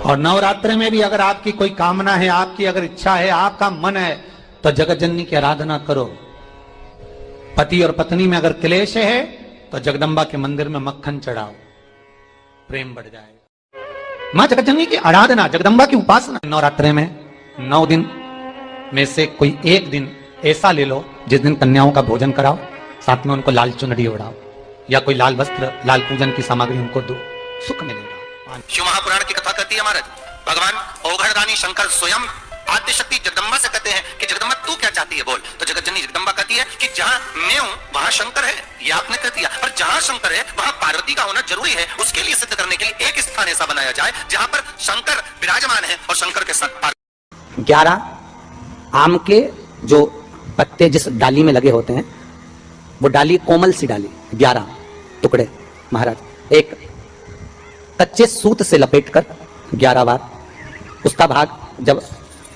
और नवरात्र में भी अगर आपकी कोई कामना है, आपकी अगर इच्छा है, आपका मन है, तो जगत जननी की आराधना करो। पति और पत्नी में अगर क्लेश है तो जगदम्बा के मंदिर में मक्खन चढ़ाओ, प्रेम बढ़ जाएगा। मां जगत जननी की आराधना, जगदम्बा की उपासना। नवरात्रे में 9 दिन में से कोई एक दिन ऐसा ले लो जिस दिन कन्याओं का भोजन कराओ, साथ में उनको लाल चुनरी ओढ़ाओ या कोई लाल वस्त्र, लाल पूजन की सामग्री उनको दो, सुख मिलेगा। शिव महापुराण की कथा कहती है महाराज, भगवान ओघड़ रानी शंकर स्वयं आद्य शक्ति जगदम्बा से कहते हैं कि जगदम्बा तू क्या चाहती है बोल। तो जगत जननी जगदम्बा कहती है कि जहां मैं हूं वहां शंकर है, ये आपने कह दिया, पर जहां शंकर है वहां पार्वती का होना जरूरी है। उसके लिए सिद्ध करने के लिए एक स्थान ऐसा बनाया जाए जहां पर शंकर विराजमान है और शंकर के साथ 11 आम के जो पत्ते जिस डाली में लगे होते हैं, वो डाली कोमल सी डाली, 11 टुकड़े महाराज एक कच्चे सूत से लपेटकर 11 बार, उसका भाग जब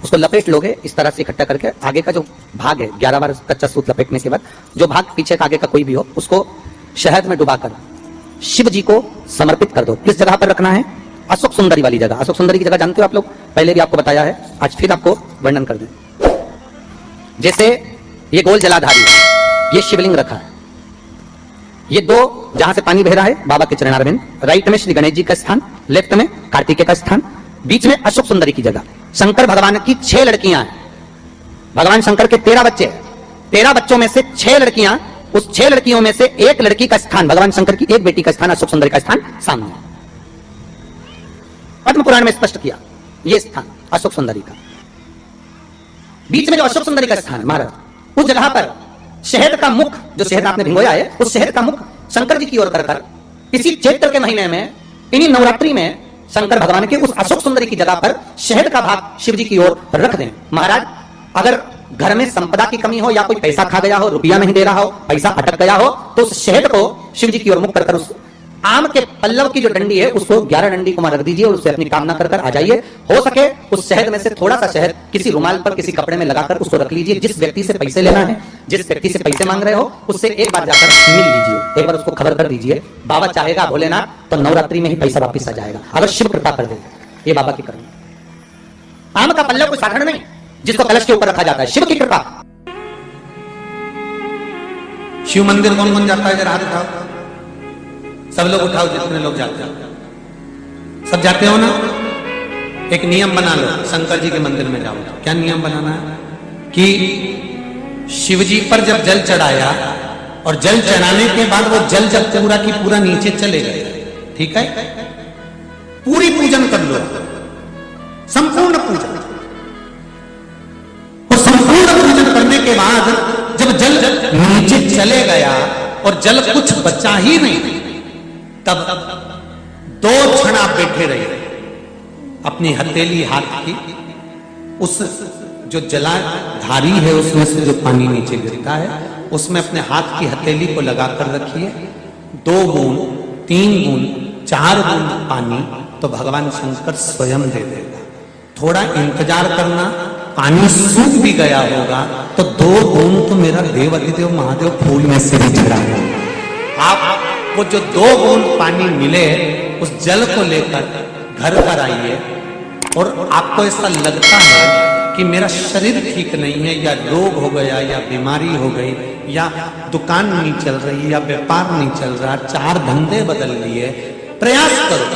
उसको लपेट लोगे इस तरह से इकट्ठा करके, आगे का जो भाग है 11 बार कच्चा सूत लपेटने के बाद जो भाग पीछे का आगे का कोई भी हो, उसको शहद में डुबाकर शिव जी को समर्पित कर दो। किस जगह पर रखना है? अशोक सुंदरी वाली जगह। अशोक सुंदरी की जगह जानते हो आप लोग, पहले भी आपको बताया है, आज फिर आपको वर्णन कर दें। जैसे ये गोल जलाधारी है, ये शिवलिंग रखा है, ये 2 जहां से पानी बह रहा है बाबा के चरणारविंद, राइट में श्री गणेश जी का स्थान, लेफ्ट में कार्तिकेय का स्थान, बीच में अशोक सुंदरी की जगह। शंकर भगवान की 6 लड़कियां हैं, भगवान शंकर के 13 बच्चे, 13 बच्चों में से 6 लड़कियां, उस 6 लड़कियों में से एक लड़की का स्थान, भगवान शंकर की एक बेटी का स्थान, अशोक सुंदरी का स्थान सामने है। पद्म पुराण में स्पष्ट किया यह स्थान अशोक सुंदरी का। बीच में जो अशोक सुंदरी का स्थान है महाराज, उस जगह पर शहद का मुख, जो शहद आपने भिगोया है, उस शहद का मुख शंकर जी की ओर कर इसी चैत्र के महीने में, इन्हीं नवरात्रि में शंकर भगवान के उस अशोक सुंदरी की जगह पर शहद का भाग शिव जी की ओर रख दें। महाराज अगर घर में संपदा की कमी हो या कोई पैसा खा गया हो, रुपया नहीं दे रहा हो, पैसा अटक गया हो, तो उस शहद को शिव जी की ओर मुख कर उस आम के पल्लव की जो डंडी है उसको 11 डंडी को रख दीजिए और उससे अपनी कामना कर आ जाइए। हो सके उस शहद में से थोड़ा सा शहद किसी रुमाल पर, किसी कपड़े में लगाकर उसको रख लीजिए। जिस व्यक्ति से पैसे लेना है, जिस व्यक्ति से पैसे मांग रहे हो, उससे एक बार जाकर मिल लीजिए, एक बार उसको खबर कर दीजिए। बाबा चाहेगा भोलेनाथ तो नवरात्रि में ही पैसा वापिस आ जाएगा, अगर शिव कृपा कर दे। ये बाबा की करनी। आम का पल्लव कोई साधारण नहीं जिसको कलश के ऊपर रखा जाता है, शिव की कृपा। शिव मंदिर कौन कौन जाता है? जरा हाथ उठाओ, सब लोग उठाओ, जितने लोग जाते हैं। सब जाते हो ना? एक नियम बना लो, शंकर जी के मंदिर में जाओ। क्या नियम बनाना है? कि शिव जी पर जब जल चढ़ाया और जल चढ़ाने के बाद वो जल जब पूरा की पूरा नीचे चले गए, ठीक है, पूरी पूजन कर लो, संपूर्ण पूजन। और संपूर्ण पूजन करने के बाद जब जल नीचे चले गया और जल कुछ बचा ही नहीं, तब 2 क्षण आप बैठे रहे, अपनी हथेली हाथ की उस जो जलाधारी है उसमें से जो पानी नीचे गिरता है उसमें अपने हाथ की हथेली को लगाकर रखिए। 2 बूंद, 3 बूंद, 4 बूंद पानी तो भगवान शंकर स्वयं दे देगा। थोड़ा इंतजार करना, पानी सूख भी गया होगा तो 2 बूंद तो मेरा देव अधिदेव महादेव फूल में से भी चढ़ाएगा। आप वो जो 2 बूंद पानी मिले उस जल को लेकर घर पर आइए और आपको ऐसा लगता है कि मेरा शरीर ठीक नहीं है, या रोग हो गया, या बीमारी हो गई, या दुकान नहीं चल रही, या व्यापार नहीं चल रहा, 4 धंधे बदल लिए, प्रयास करो,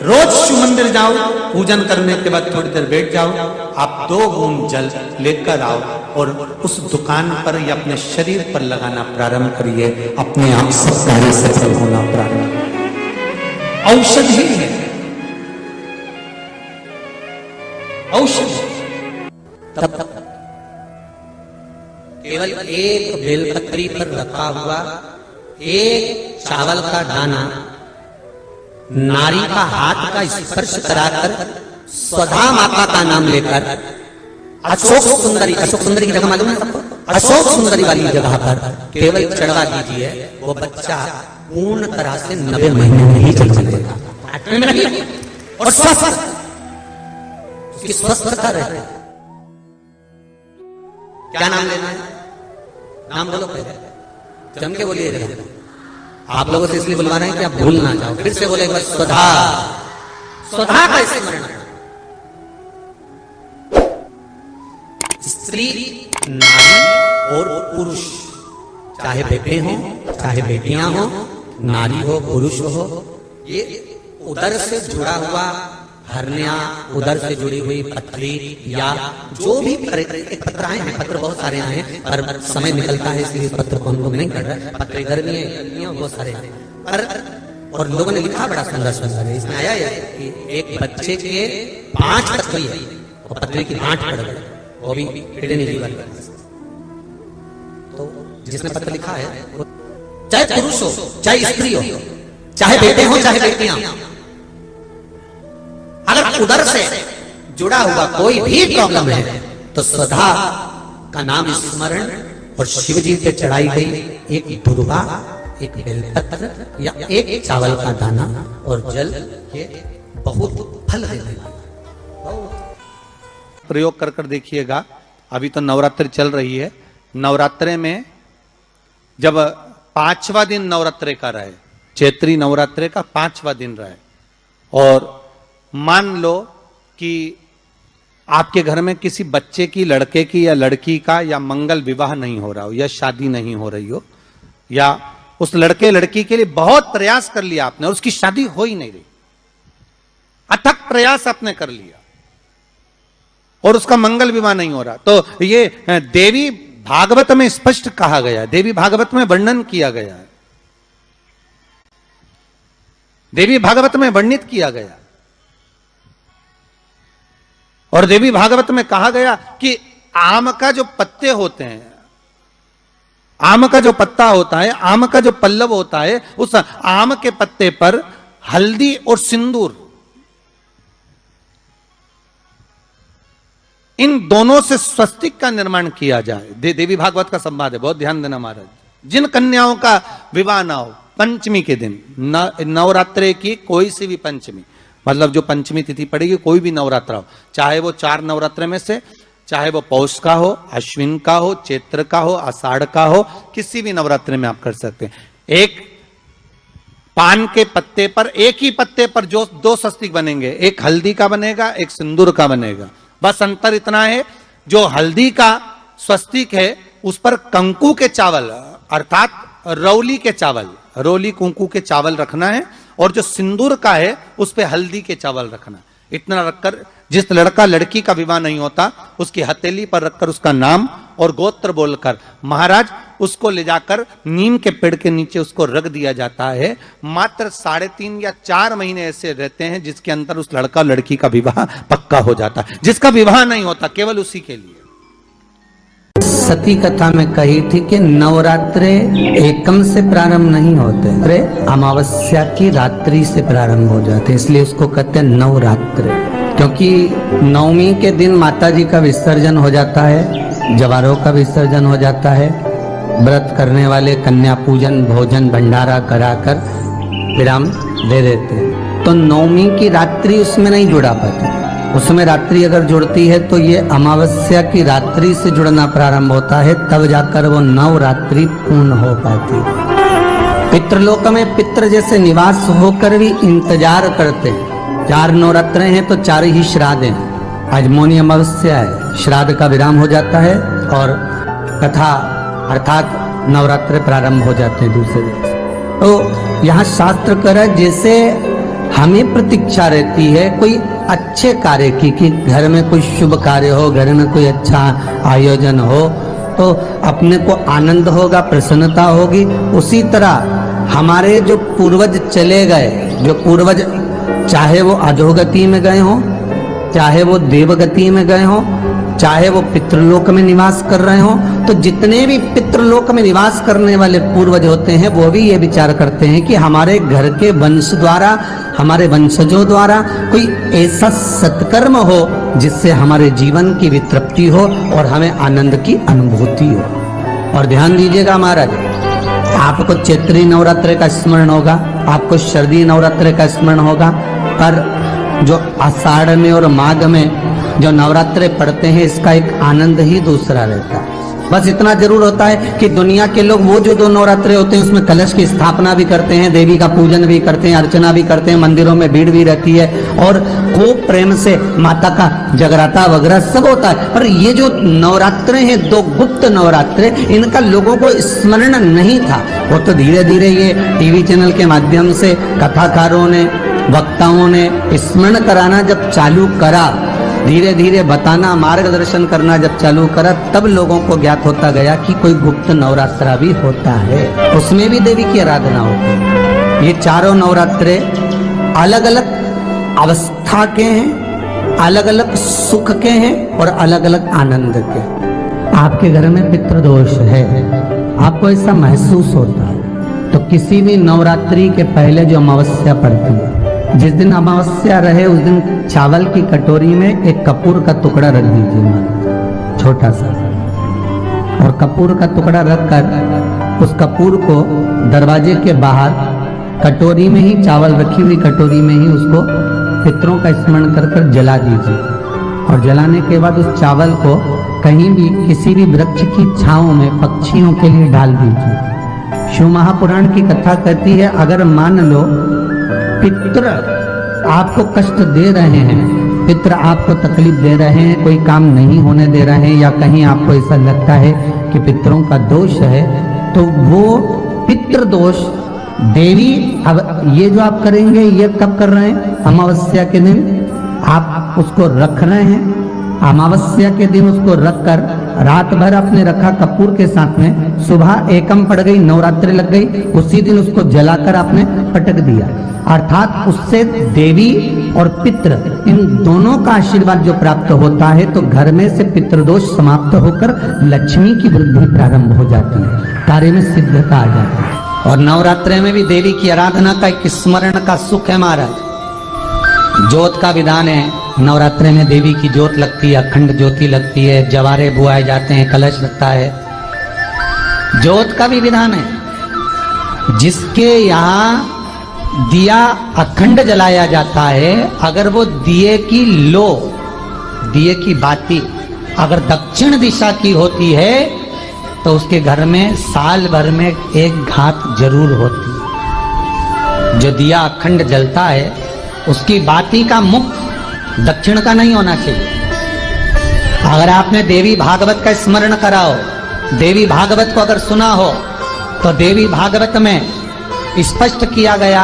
रोज शिव मंदिर जाओ, पूजन करने के बाद थोड़ी देर बैठ जाओ, आप 2 बूंद जल लेकर आओ और उस दुकान पर या अपने शरीर पर लगाना प्रारंभ करिए, अपने आप सब कार्य सफल होना प्रारंभ। औषधि है, औषधि। तब केवल एक बेलपत्री पर रखा हुआ एक चावल का दाना नारी का हाथ का स्पर्श कराकर स्वधा माता का नाम लेकर अशोक सुंदरी, अशोक सुंदरी की जगह मालूम है सबको, अशोक सुंदरी वाली जगह पर केवल चढ़वा दीजिए, वो बच्चा पूर्ण तरह से 90 महीने में ही जन्म लेगा, 8 महीने में नहीं, और स्वस्थ, उसकी स्वस्थता रहे। क्या नाम लेना है? नाम बोलो पहले, जम के बोलिए। आप लोगों से इसलिए बुलवा रहे हैं कि आप भूल ना जाओ। फिर से बोले एक बार, स्वधा, स्वधा का स्मरण। स्त्री, नारी और पुरुष, चाहे बेटे हो चाहे बेटियां हो, नारी हो पुरुष हो, ये उदर से जुड़ा हुआ हरनिया, उदर से जुड़ी हुई पथरी या जो भी एक पत्र आए हैं, पत्र बहुत सारे आए हैं पर समय निकलता है इसलिए पत्र को हम लोग नहीं कर रहे। पत्र गर्मी है, बहुत सारे आए पर और लोगों ने लिखा बड़ा सुंदर सुंदर है। इसमें आया है कि एक बच्चे के 5 पत्री है और पत्री की 8 पड़ गई, वो भी किडनी लीवर। तो जिसने पत्र लिखा है वो चाहे पुरुष हो चाहे स्त्री हो, चाहे बेटे हो चाहे बेटियां, अगर उधर से जुड़ा हुआ कोई भी प्रॉब्लम है तो सदा का नाम स्मरण और शिव जी पे चढ़ाई गई एक दुर्वा, एक बेलपत्र या एक चावल का दाना और जल, ये बहुत फल देने वाला। प्रयोग कर कर देखिएगा। अभी तो नवरात्रि चल रही है, नवरात्रे में जब 5वां दिन नवरात्रे का रहे, चैत्री नवरात्रे का 5वां दिन रहे, और मान लो कि आपके घर में किसी बच्चे की, लड़के की या लड़की का या मंगल विवाह नहीं हो रहा हो या शादी नहीं हो रही हो, या उस लड़के लड़की के लिए बहुत प्रयास कर लिया आपने और उसकी शादी हो ही नहीं रही, अथक प्रयास आपने कर लिया और उसका मंगल विवाह नहीं हो रहा, तो ये देवी भागवत में स्पष्ट कहा गया है, देवी भागवत में वर्णन किया गया है, देवी भागवत में वर्णित किया गया। और देवी भागवत में कहा गया कि आम का जो पत्ते होते हैं, आम का जो पत्ता होता है, आम का जो पल्लव होता है, उस आम के पत्ते पर हल्दी और सिंदूर, इन दोनों से स्वस्तिक का निर्माण किया जाए। देवी भागवत का संवाद है, बहुत ध्यान देना महाराज। जिन कन्याओं का विवाह ना हो पंचमी के दिन, नवरात्रे की कोई सी भी पंचमी, मतलब जो पंचमी तिथि पड़ेगी, कोई भी नवरात्रा हो, चाहे वो 4 नवरात्रे में से, चाहे वो पौष का हो, अश्विन का हो, चैत्र का हो, आषाढ़ का हो, किसी भी नवरात्रे में आप कर सकते हैं। एक पान के पत्ते पर, एक ही पत्ते पर जो 2 स्वस्तिक बनेंगे, एक हल्दी का बनेगा, एक सिंदूर का बनेगा। बस अंतर इतना है, जो हल्दी का स्वस्तिक है उस पर कंकु के चावल अर्थात रौली के चावल, रोली कुंकू के चावल रखना है, और जो सिंदूर का है उस पे हल्दी के चावल रखना। इतना रखकर जिस लड़का लड़की का विवाह नहीं होता उसकी हथेली पर रखकर उसका नाम और गोत्र बोलकर महाराज उसको ले जाकर नीम के पेड़ के नीचे उसको रख दिया जाता है। मात्र 3.5 या 4 महीने ऐसे रहते हैं जिसके अंदर उस लड़का लड़की का विवाह पक्का हो जाता है। जिसका विवाह नहीं होता केवल उसी के लिए। सती कथा में कही थी कि नवरात्रे एकम से प्रारंभ नहीं होते, अमावस्या की रात्रि से प्रारंभ हो जाते, इसलिए उसको कहते हैं नवरात्रे। क्योंकि नवमी के दिन माता जी का विसर्जन हो जाता है, जवारों का विसर्जन हो जाता है, व्रत करने वाले कन्या पूजन भोजन भंडारा कराकर विराम दे देते हैं। तो नवमी की रात्रि उसमें नहीं जुड़ा पाती, उसमें रात्रि अगर जुड़ती है तो ये अमावस्या की रात्रि से जुड़ना प्रारंभ होता है, तब जाकर वो नवरात्रि पूर्ण हो पाती है। पितृलोक में पितृ जैसे निवास होकर भी इंतजार करते हैं। 4 नवरात्रे हैं तो 4 ही श्राद्ध हैं। आज मौनी अमावस्या है, श्राद्ध का विराम हो जाता है और कथा अर्थात नवरात्रे प्रारंभ हो जाते हैं दूसरे दिन। तो यहाँ शास्त्र कह रहा है जैसे हमें प्रतीक्षा रहती है कोई अच्छे कार्य की, कि घर में कोई शुभ कार्य हो, घर में कोई अच्छा आयोजन हो तो अपने को आनंद होगा, प्रसन्नता होगी। उसी तरह हमारे जो पूर्वज चले गए, जो पूर्वज चाहे वो अधोगति में गए हों, चाहे वो देवगति में गए हों, चाहे वो पितृलोक में निवास कर रहे हों, तो जितने भी पितृलोक में निवास करने वाले पूर्वज होते हैं वो भी ये विचार करते हैं कि हमारे घर के वंश द्वारा, हमारे वंशजों द्वारा कोई ऐसा सत्कर्म हो जिससे हमारे जीवन की वितृप्ति हो और हमें आनंद की अनुभूति हो। और ध्यान दीजिएगा महाराज, आपको चैत्री नवरात्रि का स्मरण होगा, आपको शरदी नवरात्रि का स्मरण होगा, पर जो आषाढ़ में और माघ में जो नवरात्रे पढ़ते हैं इसका एक आनंद ही दूसरा रहता है। बस इतना जरूर होता है कि दुनिया के लोग वो जो 2 नवरात्रे होते हैं उसमें कलश की स्थापना भी करते हैं, देवी का पूजन भी करते हैं, अर्चना भी करते हैं, मंदिरों में भीड़ भी रहती है और खूब प्रेम से माता का जगराता वगैरह सब होता है। पर ये जो नवरात्रे हैं 2 गुप्त नवरात्रे, इनका लोगों को स्मरण नहीं था। वो तो धीरे धीरे ये टीवी चैनल के माध्यम से कथाकारों ने, वक्ताओं ने स्मरण कराना जब चालू करा, धीरे धीरे बताना, मार्गदर्शन करना जब चालू करा, तब लोगों को ज्ञात होता गया कि कोई गुप्त नवरात्रा भी होता है, उसमें भी देवी की आराधना होती है। ये चारों नवरात्रे अलग अलग अवस्था के हैं, अलग अलग सुख के हैं और अलग अलग आनंद के। आपके घर में पितृदोष है, आपको ऐसा महसूस होता है, तो किसी भी नवरात्रि के पहले जो अमावस्या पड़ती है, जिस दिन अमावस्या रहे उस दिन चावल की कटोरी में एक कपूर का टुकड़ा रख दीजिए, छोटा सा, और कपूर का टुकड़ा रखकर उस कपूर को दरवाजे के बाहर कटोरी में ही, चावल रखी हुई कटोरी में ही उसको पितरों का स्मरण कर कर जला दीजिए। और जलाने के बाद उस चावल को कहीं भी किसी भी वृक्ष की छांव में पक्षियों के लिए डाल दीजिए। शिव महापुराण की कथा कहती है, अगर मान लो पितृ आपको कष्ट दे रहे हैं, पितृ आपको तकलीफ दे रहे हैं, कोई काम नहीं होने दे रहे हैं, या कहीं आपको ऐसा लगता है कि पितरों का दोष है, तो वो पितृ दोष देवी, अब ये जो आप करेंगे ये कब कर रहे हैं? अमावस्या के दिन आप उसको रख रहे हैं, अमावस्या के दिन उसको रखकर रात भर आपने रखा कपूर के साथ में, सुबह एकम पड़ गई, नवरात्रि लग गई, उसी दिन उसको जलाकर आपने पटक दिया। अर्थात उससे देवी और पितृ इन दोनों का आशीर्वाद जो प्राप्त होता है, तो घर में से पितृदोष समाप्त होकर लक्ष्मी की वृद्धि प्रारंभ हो जाती है, कार्य में सिद्धता आ जाती है। और नवरात्रि में भी देवी की आराधना का एक स्मरण का सुख है महाराज। ज्योत का विधान है, नवरात्रि में देवी की ज्योत लगती है, अखंड ज्योति लगती है, जवारे बुआए जाते हैं, कलश लगता है। ज्योत का भी विधान है, जिसके यहाँ दिया अखंड जलाया जाता है, अगर वो दिए की लो, दिए की बाती अगर दक्षिण दिशा की होती है, तो उसके घर में साल भर में एक घात जरूर होती है। जो दिया अखंड जलता है उसकी बाती का मुख दक्षिण का नहीं होना चाहिए। अगर आपने देवी भागवत का स्मरण कराओ, देवी भागवत को अगर सुना हो, तो देवी भागवत में स्पष्ट किया गया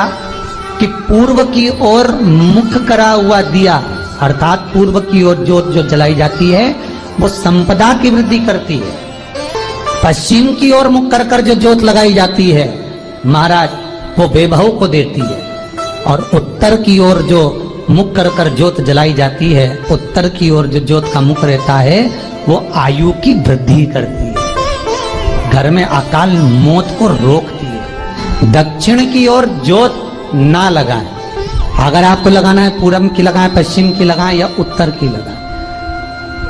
कि पूर्व की ओर मुख करा हुआ दिया, अर्थात पूर्व की ओर ज्योत जो जलाई जाती है वो संपदा की वृद्धि करती है। पश्चिम की ओर मुख कर कर जो ज्योत लगाई जाती है महाराज, वो वैभव को देती है। और उत्तर की ओर जो मुख कर कर ज्योत जलाई जाती है, उत्तर की ओर जो ज्योत का मुख रहता है, वो आयु की वृद्धि करती है, घर में अकाल मौत को रोकती है। दक्षिण की ओर ज्योत ना लगाएं, अगर आपको लगाना है पूरब की लगाएं, पश्चिम की लगाएं या उत्तर की लगाएं।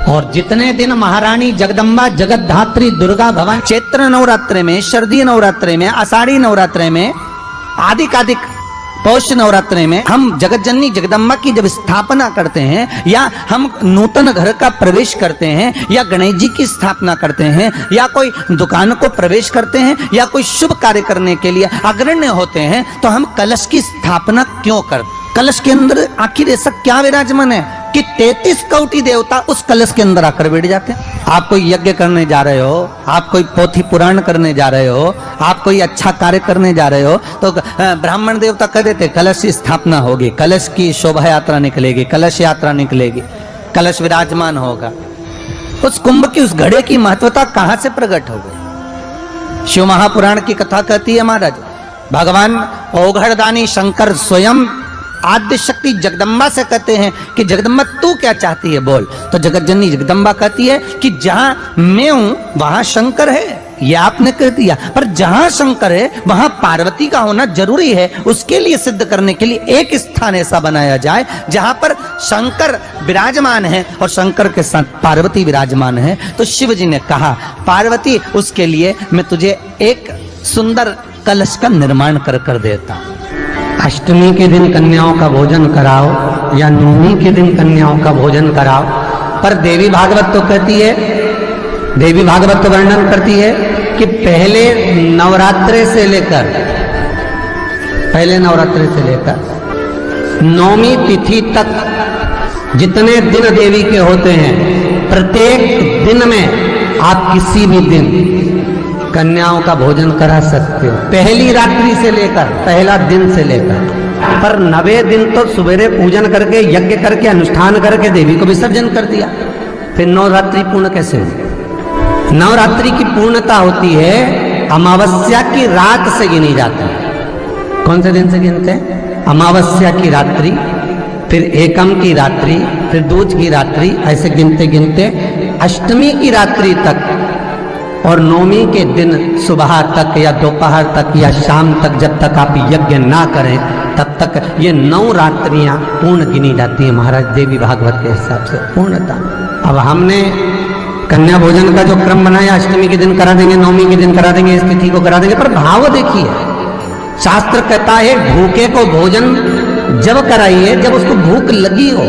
और जितने दिन महारानी जगदम्बा जगतधात्री दुर्गा भवानी चैत्र नवरात्रि में, शरदीय नवरात्रि में, आषाढ़ी नवरात्रि में, आदिक पौष नवरात्रि में हम जगत जननी जगदम्बा की जब स्थापना करते हैं, या हम नूतन घर का प्रवेश करते हैं, या गणेश जी की स्थापना करते हैं, या कोई दुकान को प्रवेश करते हैं, या कोई शुभ कार्य करने के लिए अग्रण्य होते हैं, तो हम कलश की स्थापना क्यों करते? कलश के अंदर आखिर ऐसा क्या विराजमान है कि 33 कोटि देवता उस कलश के अंदर आकर बैठ जाते हैं? आप कोई यज्ञ करने जा रहे हो, आप कोई पोथी पुराण करने जा रहे हो, आप कोई अच्छा कार्य करने जा रहे हो, तो ब्राह्मण देवता कह देते कलश की स्थापना होगी, कलश की शोभा यात्रा निकलेगी, कलश यात्रा निकलेगी, कलश विराजमान होगा। उस कुंभ की, उस घड़े की महत्वता कहां से प्रकट हो गई? शिव महापुराण की कथा कहती है महाराज, भगवान औघड़दानी शंकर स्वयं आद्य शक्ति जगदम्बा से कहते हैं कि जगदम्बा तू क्या चाहती है बोल। तो जगत जननी जगदम्बा कहती है कि जहां मैं हूं वहां शंकर है, ये आपने कह दिया, पर जहां शंकर है वहां पार्वती का होना जरूरी है। उसके लिए सिद्ध करने के लिए एक स्थान ऐसा बनाया जाए जहां पर शंकर विराजमान है और शंकर के साथ पार्वती विराजमान है। तो शिव जी ने कहा, पार्वती उसके लिए मैं तुझे एक सुंदर कलश का निर्माण कर कर देता हूं। अष्टमी के दिन कन्याओं का भोजन कराओ या नवमी के दिन कन्याओं का भोजन कराओ, पर देवी भागवत तो कहती है देवी भागवत वर्णन करती है कि पहले नवरात्रे से लेकर नौमी तिथि तक जितने दिन देवी के होते हैं, प्रत्येक दिन में आप किसी भी दिन कन्याओं का भोजन करा सकते हो, पहली रात्रि से लेकर, पहला दिन से लेकर। पर 9वें दिन तो सवेरे पूजन करके, यज्ञ करके, अनुष्ठान करके देवी को विसर्जन कर दिया। फिर नवरात्रि पूर्ण कैसे हुई? नवरात्रि की पूर्णता होती है अमावस्या की रात से गिनी जाती है। कौन से दिन से गिनते हैं? अमावस्या की रात्रि, फिर एकम की रात्रि, फिर दूज की रात्रि, ऐसे गिनते गिनते अष्टमी की रात्रि तक और नौमी के दिन सुबह तक या दोपहर तक या शाम तक, जब तक आप यज्ञ ना करें तब तक ये 9 रात्रियां पूर्ण गिनी जाती है महाराज देवी भागवत के हिसाब से पूर्णता। अब हमने कन्या भोजन का जो क्रम बनाया, अष्टमी के दिन करा देंगे, नौमी के दिन करा देंगे, इस तिथि को करा देंगे, पर भाव देखिए, शास्त्र कहता है भूखे को भोजन जब कराइए जब उसको भूख लगी हो,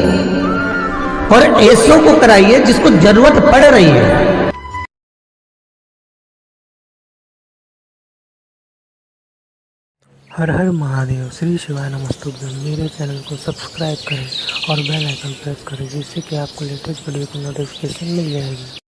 और ऐसों को कराइए जिसको जरूरत पड़ रही है। हर हर महादेव, श्री शिवाय नमस्तुभ्यं। मेरे चैनल को सब्सक्राइब करें और बेल आइकन प्रेस करें, जिससे कि आपको लेटेस्ट वीडियो की नोटिफिकेशन मिल जाएगी।